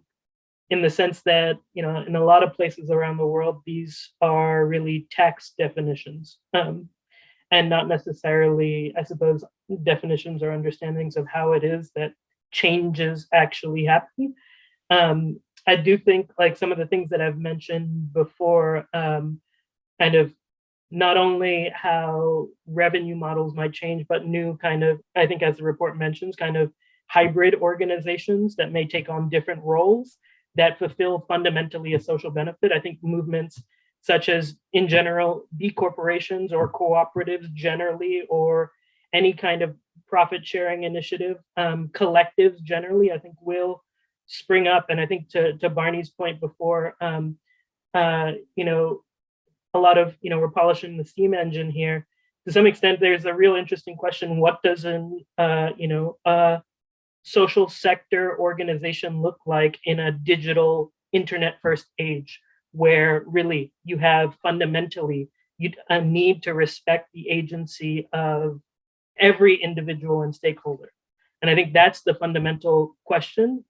in the sense that, you know, in a lot of places around the world, these are really text definitions, and not necessarily, I suppose, definitions or understandings of how it is that changes actually happen. I do think, like some of the things that I've mentioned before, kind of not only how revenue models might change, but new kind of, I think as the report mentions, kind of hybrid organizations that may take on different roles that fulfill fundamentally a social benefit. I think movements such as, in general, B corporations or cooperatives generally, or any kind of profit sharing initiative, collectives generally, I think will spring up. And I think to Barney's point before, you know, a lot of, you know, we're polishing the steam engine here. To some extent, there's a real interesting question: what does an, you know, social sector organization look like in a digital internet first age, where really you have fundamentally a need to respect the agency of every individual and stakeholder? And I think that's the fundamental question.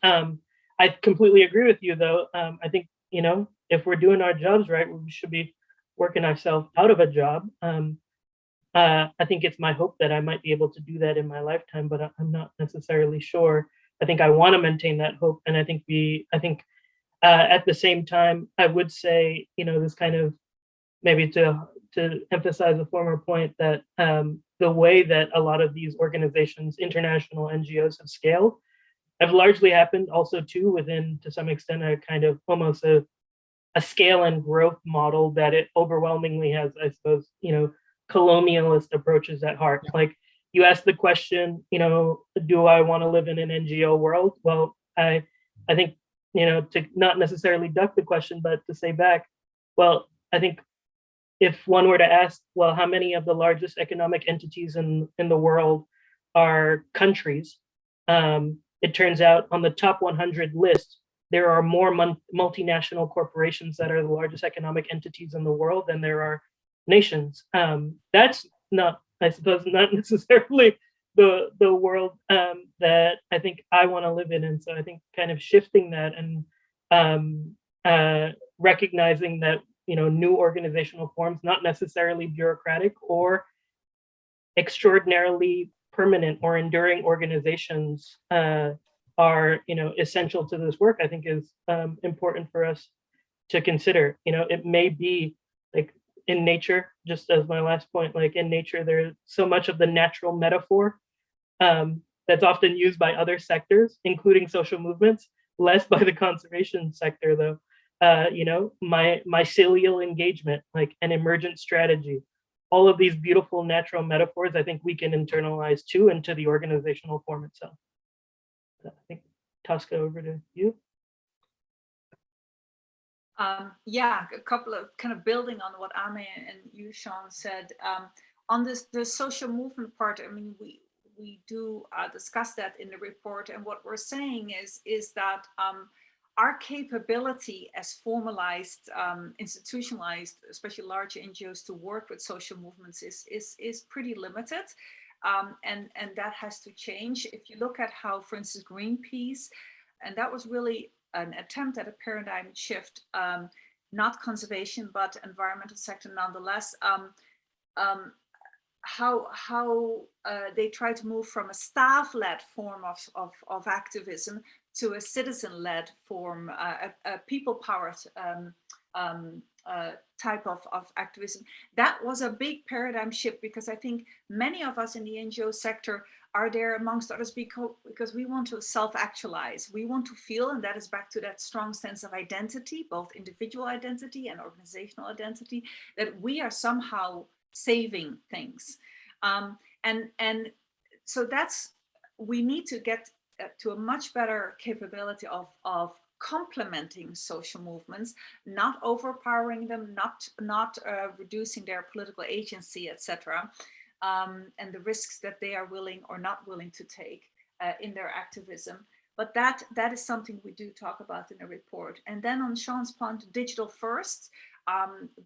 I completely agree with you, though. I think, you know, if we're doing our jobs right, we should be working ourselves out of a job. I think it's my hope that I might be able to do that in my lifetime, but I'm not necessarily sure. I think I want to maintain that hope. And I think at the same time, I would say, you know, this kind of, maybe to emphasize a former point, that the way that a lot of these organizations, international NGOs, have scaled, have largely happened also too within, to some extent, a kind of almost a scale and growth model that it overwhelmingly has, I suppose, you know, colonialist approaches at heart. Like, you ask the question, you know, do I want to live in an NGO world? Well, I think, you know, to not necessarily duck the question, but to say back, well, I think if one were to ask, well, how many of the largest economic entities in the world are countries? It turns out on the top 100 list, there are more multinational corporations that are the largest economic entities in the world than there are nations. That's not, I suppose, not necessarily the world that I think I want to live in. And so I think kind of shifting that and recognizing that, new organizational forms, not necessarily bureaucratic or extraordinarily permanent or enduring organizations are, essential to this work, I think is important for us to consider. It may be like in nature, just as my last point, like in nature, there's so much of the natural metaphor that's often used by other sectors, including social movements, less by the conservation sector, though. Mycelial engagement, like an emergent strategy, all of these beautiful natural metaphors, I think we can internalize too into the organizational form itself. I think, Tosca, over to you. Yeah, a couple of kind of building on what Ame and you, Sean, said. On the social movement part, I mean, we do discuss that in the report, and what we're saying is that our capability as formalized, institutionalized, especially large NGOs, to work with social movements is pretty limited, and that has to change. If you look at how, for instance, Greenpeace, and that was really an attempt at a paradigm shift, not conservation, but environmental sector nonetheless, how they try to move from a staff-led form of activism to a citizen-led form, a people-powered type of activism. That was a big paradigm shift, because I think many of us in the NGO sector are there, amongst others, because we want to self-actualize. We want to feel, and that is back to that strong sense of identity, both individual identity and organizational identity, that we are somehow saving things. And so we need to get to a much better capability of complementing social movements, not overpowering them, not reducing their political agency, etc., and the risks that they are willing or not willing to take in their activism. But that is something we do talk about in the report. And then on Sean's point, digital first,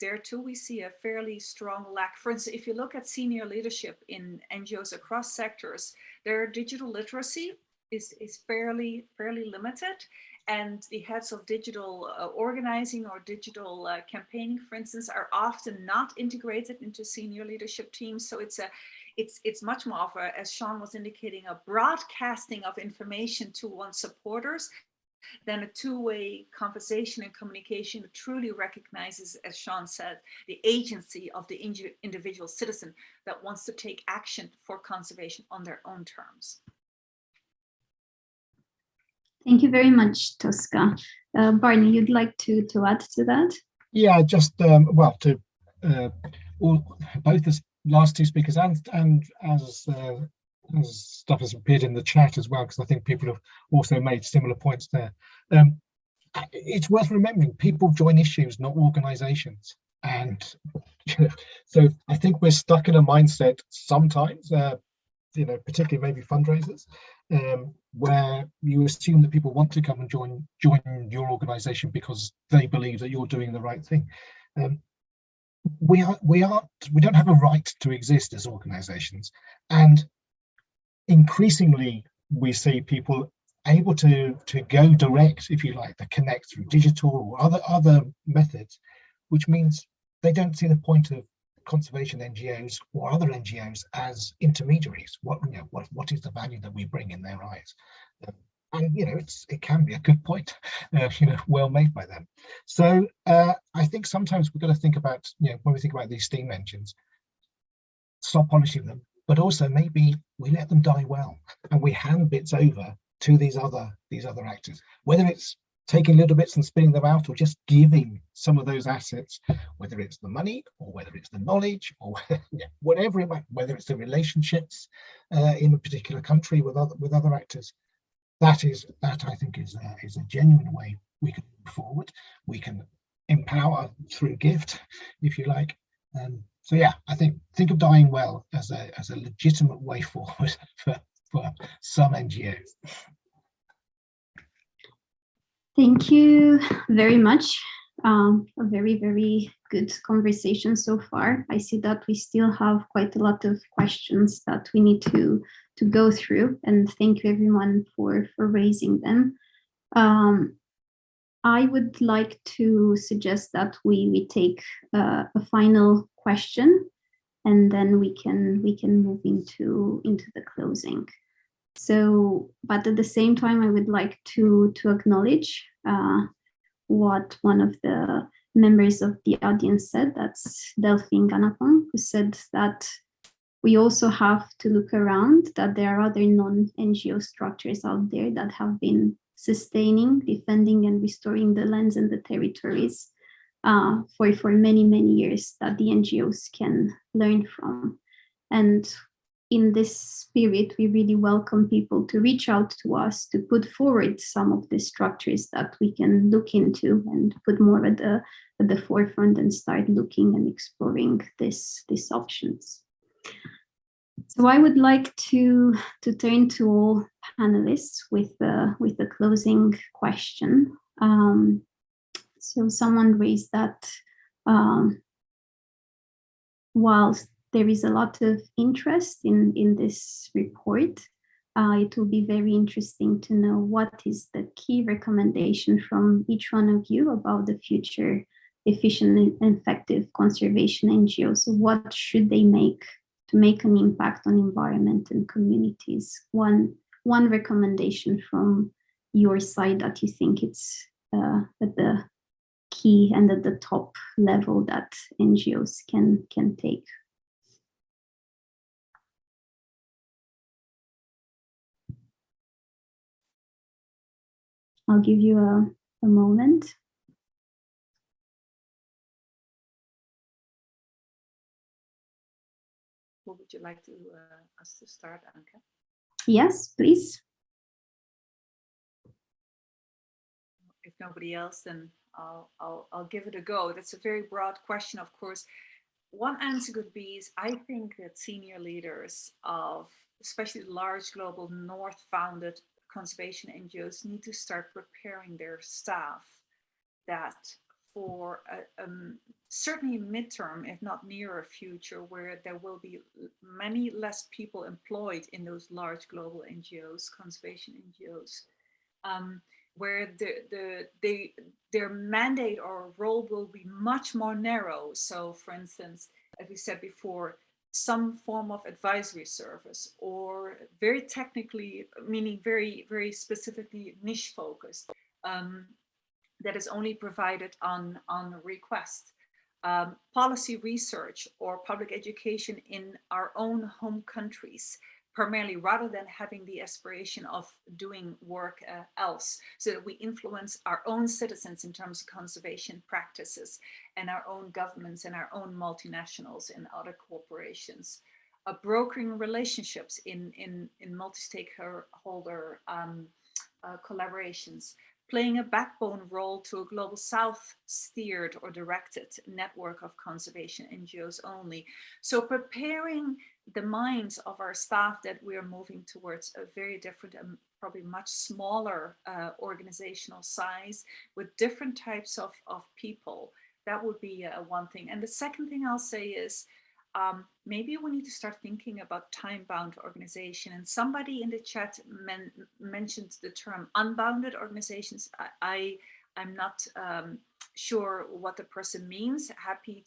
there too we see a fairly strong lack. For instance, if you look at senior leadership in NGOs across sectors, their digital literacy is fairly limited. And the heads of digital organizing or digital campaigning, for instance, are often not integrated into senior leadership teams. So it's much more of a, as Sean was indicating, a broadcasting of information to one's supporters than a two-way conversation and communication that truly recognizes, as Sean said, the agency of the individual citizen that wants to take action for conservation on their own terms. Thank you very much, Tosca. Barney, you'd like to add to that? Yeah, just well, to both the last two speakers and as stuff has appeared in the chat as well, because I think people have also made similar points there. It's worth remembering people join issues, not organizations. And so I think we're stuck in a mindset sometimes, particularly maybe fundraisers, where you assume that people want to come and join your organization because they believe that you're doing the right thing. We don't have a right to exist as organizations, and increasingly we see people able to go direct, if you like, to connect through digital or other methods, which means they don't see the point of conservation NGOs or other NGOs as intermediaries. What is the value that we bring in their eyes? And it can be a good point, well made by them. So I think sometimes we've got to think about, when we think about these steam engines, stop polishing them, but also maybe we let them die well and we hand bits over to these other actors, whether it's taking little bits and spinning them out, or just giving some of those assets, whether it's the money or whether it's the knowledge or whatever it might, whether it's the relationships in a particular country with other actors. That I think is a genuine way we can move forward. We can empower through gift, if you like. So yeah, I think of dying well as a legitimate way forward for some NGOs. Thank you very much. A very, very good conversation so far. I see that we still have quite a lot of questions that we need to go through, and thank you everyone for raising them. I would like to suggest that we take a final question, and then we can move into the closing. So, but at the same time, I would like to acknowledge what one of the members of the audience said. That's Delphine Ganapon, who said that we also have to look around, that there are other non-NGO structures out there that have been sustaining, defending, and restoring the lands and the territories for many, many years, that the NGOs can learn from. And in this spirit, we really welcome people to reach out to us to put forward some of the structures that we can look into and put more at the forefront and start looking and exploring these options. So I would like to turn to all panelists with the closing question. So someone raised that whilst there is a lot of interest in this report, it will be very interesting to know what is the key recommendation from each one of you about the future efficient and effective conservation NGOs. So what should they make to make an impact on environment and communities? One recommendation from your side that you think it's at the key and at the top level that NGOs can take. I'll give you a moment. What would you like to us to start, Anca? Yes, please. If nobody else, then I'll give it a go. That's a very broad question, of course. One answer could be is I think that senior leaders of especially large global North-founded conservation NGOs need to start preparing their staff that for certainly midterm, if not nearer future, where there will be many less people employed in those large global NGOs, conservation NGOs, where their mandate or role will be much more narrow. So for instance, as we said before, some form of advisory service, or very technically, meaning very, very specifically niche focused, that is only provided on request. Policy research or public education in our own home countries, primarily, rather than having the aspiration of doing work else, so that we influence our own citizens in terms of conservation practices, and our own governments and our own multinationals and other corporations. Brokering relationships in multi-stakeholder collaborations, playing a backbone role to a global south steered or directed network of conservation NGOs only. So preparing the minds of our staff that we are moving towards a very different and probably much smaller organizational size with different types of people. That would be one thing. And the second thing I'll say is, maybe we need to start thinking about time-bound organization. And somebody in the chat mentioned the term unbounded organizations. I'm not sure what the person means. Happy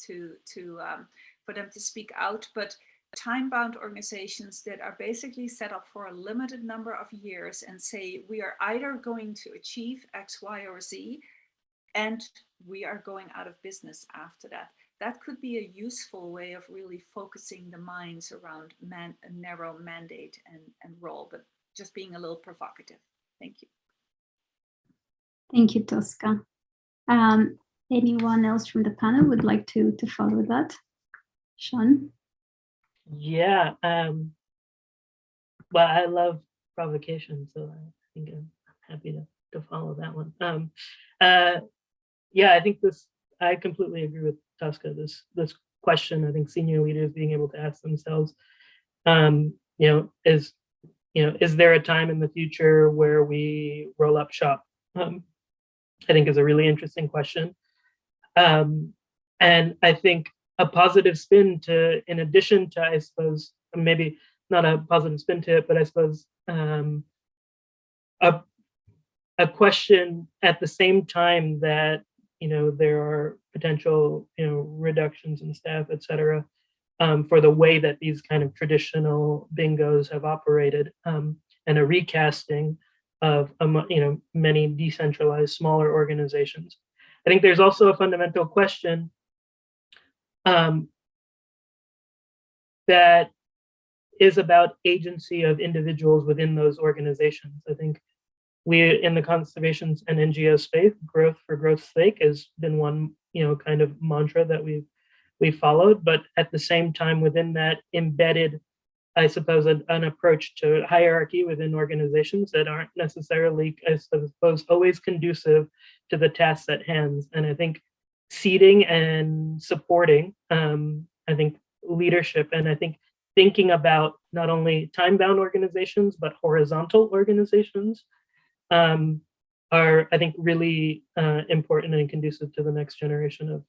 for them to speak out, but time-bound organizations that are basically set up for a limited number of years and say we are either going to achieve X, Y, or Z, and we are going out of business after that. That could be a useful way of really focusing the minds around a narrow mandate and role, but just being a little provocative. Thank you. Thank you, Tosca. Anyone else from the panel would like to follow that? Sean? Yeah, well, I love provocation, so I think I'm happy to follow that one. Yeah, I think I completely agree with Tosca. This question, I think senior leaders being able to ask themselves, is there a time in the future where we roll up shop? I think is a really interesting question. And I think a positive spin to, in addition to, I suppose, maybe not a positive spin to it, but I suppose a question at the same time that, there are potential, reductions in staff, et cetera, for the way that these kind of traditional bingos have operated, and a recasting of, many decentralized smaller organizations. I think there's also a fundamental question that is about agency of individuals within those organizations. I think we, in the conservation and NGO space, growth for growth's sake has been one, kind of mantra that we've followed. But at the same time, within that embedded, I suppose, an approach to hierarchy within organizations that aren't necessarily, I suppose, always conducive to the tasks at hand. And I think seeding and supporting, I think leadership, and I think thinking about not only time-bound organizations, but horizontal organizations are, I think, really important and conducive to the next generation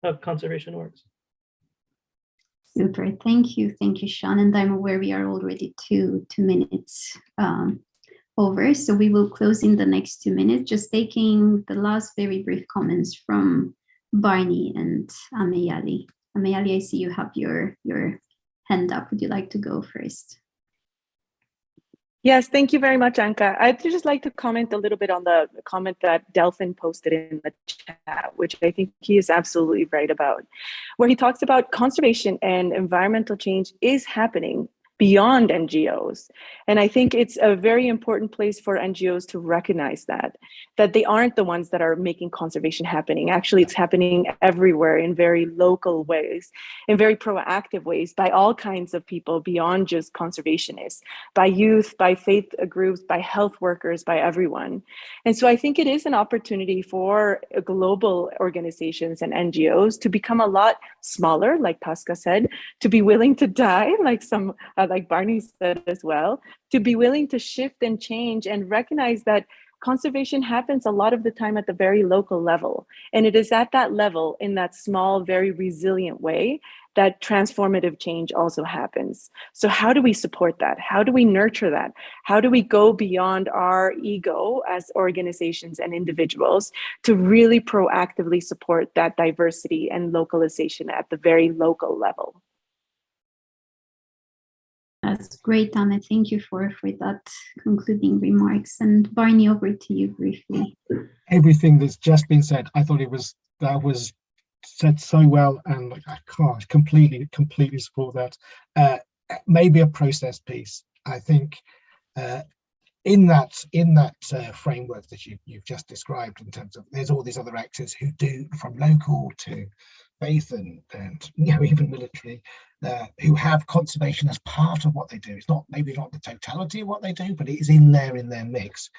of conservation works. Super, thank you, Sean. And I'm aware we are already two minutes over, so we will close in the next 2 minutes. Just taking the last very brief comments from Barney and Ameyali. Ameyali, I see you have your hand up. Would you like to go first? Yes, thank you very much, Anca. I'd just like to comment a little bit on the comment that Delphin posted in the chat, which I think he is absolutely right about, where he talks about conservation and environmental change is happening beyond NGOs. And I think it's a very important place for NGOs to recognize that they aren't the ones that are making conservation happening. Actually, it's happening everywhere in very local ways, in very proactive ways, by all kinds of people beyond just conservationists, by youth, by faith groups, by health workers, by everyone. And so I think it is an opportunity for global organizations and NGOs to become a lot smaller, like Pasca said, to be willing to die, like Barney said as well, to be willing to shift and change and recognize that conservation happens a lot of the time at the very local level. And it is at that level, in that small, very resilient way, that transformative change also happens. So how do we support that? How do we nurture that? How do we go beyond our ego as organizations and individuals to really proactively support that diversity and localization at the very local level? That's great, Anna. Thank you for that concluding remarks. And Barney, over to you briefly. Everything that's just been said, I thought that was said so well, and I can't completely support that. Maybe a process piece. I think in that framework that you've just described, in terms of there's all these other actors who do, from local to faith and even military, who have conservation as part of what they do. It's maybe not the totality of what they do, but it is in their mix.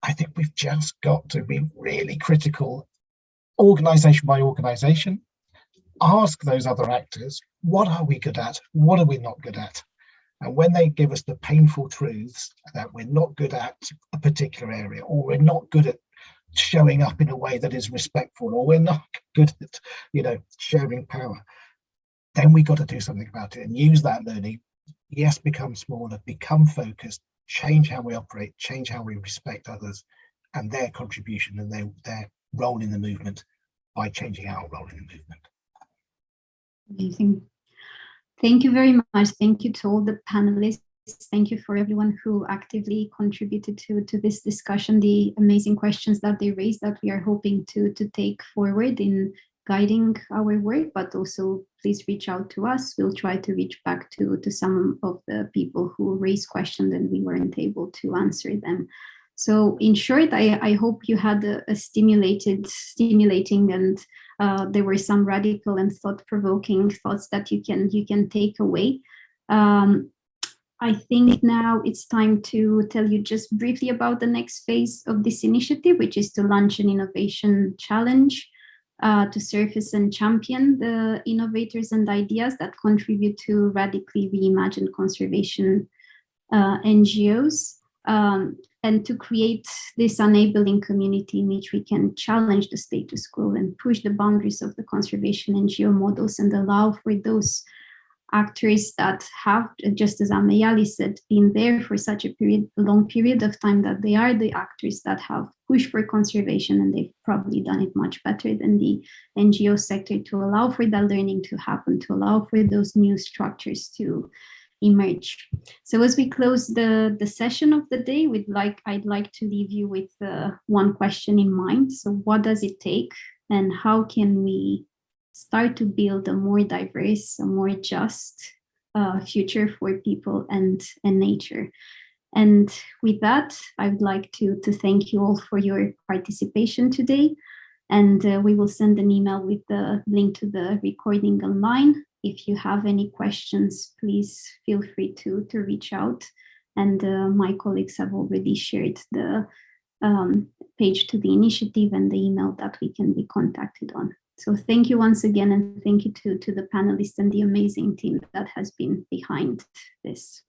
I think we've just got to be really critical, organization by organization, ask those other actors, what are we good at? What are we not good at? And when they give us the painful truths that we're not good at a particular area, or we're not good at showing up in a way that is respectful, or we're not good at, sharing power, then we got to do something about it and use that learning. Yes, become smaller, become focused, change how we operate, change how we respect others and their contribution and their role in the movement by changing our role in the movement. Amazing. Thank you very much. Thank you to all the panelists. Thank you for everyone who actively contributed to this discussion, the amazing questions that they raised that we are hoping to take forward in guiding our work, but also please reach out to us. We'll try to reach back to some of the people who raised questions and we weren't able to answer them. So in short, I hope you had a stimulating and there were some radical and thought-provoking thoughts that you can take away. I think now it's time to tell you just briefly about the next phase of this initiative, which is to launch an innovation challenge to surface and champion the innovators and ideas that contribute to radically reimagined conservation NGOs. and to create this enabling community in which we can challenge the status quo and push the boundaries of the conservation NGO models and allow for those actors that have, just as Amayali said, been there for such a long period of time, that they are the actors that have pushed for conservation, and they've probably done it much better than the NGO sector, to allow for that learning to happen, to allow for those new structures to emerge. So as we close the session of the day, I'd like to leave you with one question in mind. So what does it take, and how can we start to build a more diverse, a more just future for people and nature? And with that, I would like to thank you all for your participation today. And we will send an email with the link to the recording online. If you have any questions, please feel free to reach out. And my colleagues have already shared the page to the initiative and the email that we can be contacted on. So thank you once again, and thank you to the panelists and the amazing team that has been behind this.